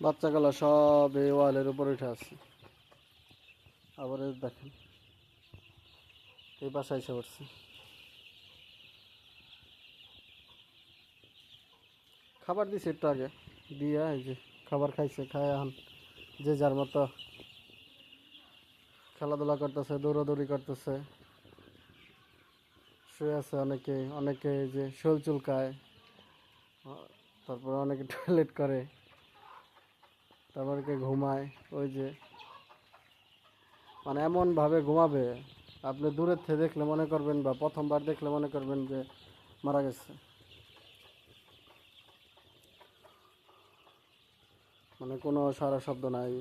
বাচ্চাগুলো সব এই ওয়ালের উপরে উঠে আছে। আবার এই দেখেন এই বাসায় এসে পড়ছে। খাবার দিছে একটু আগে, দিয়া এই যে খাবার খাইছে, খায় এখন যে যার মতো খেলাধুলা করতেছে, দৌড়াদৌড়ি করতেছে, শুয়ে আছে। অনেকে অনেকে এই যে শোল চুলকায়, তারপরে অনেকে টয়লেট করে, তারপরে কে ঘুমায়। ওই যে মানে এমনভাবে ঘুমাবে, আপনি দূরের থেকে দেখলে মনে করবেন, বা প্রথমবার দেখলে মনে করবেন যে মারা গেছে। মানে কোনো সারা শব্দ নাই।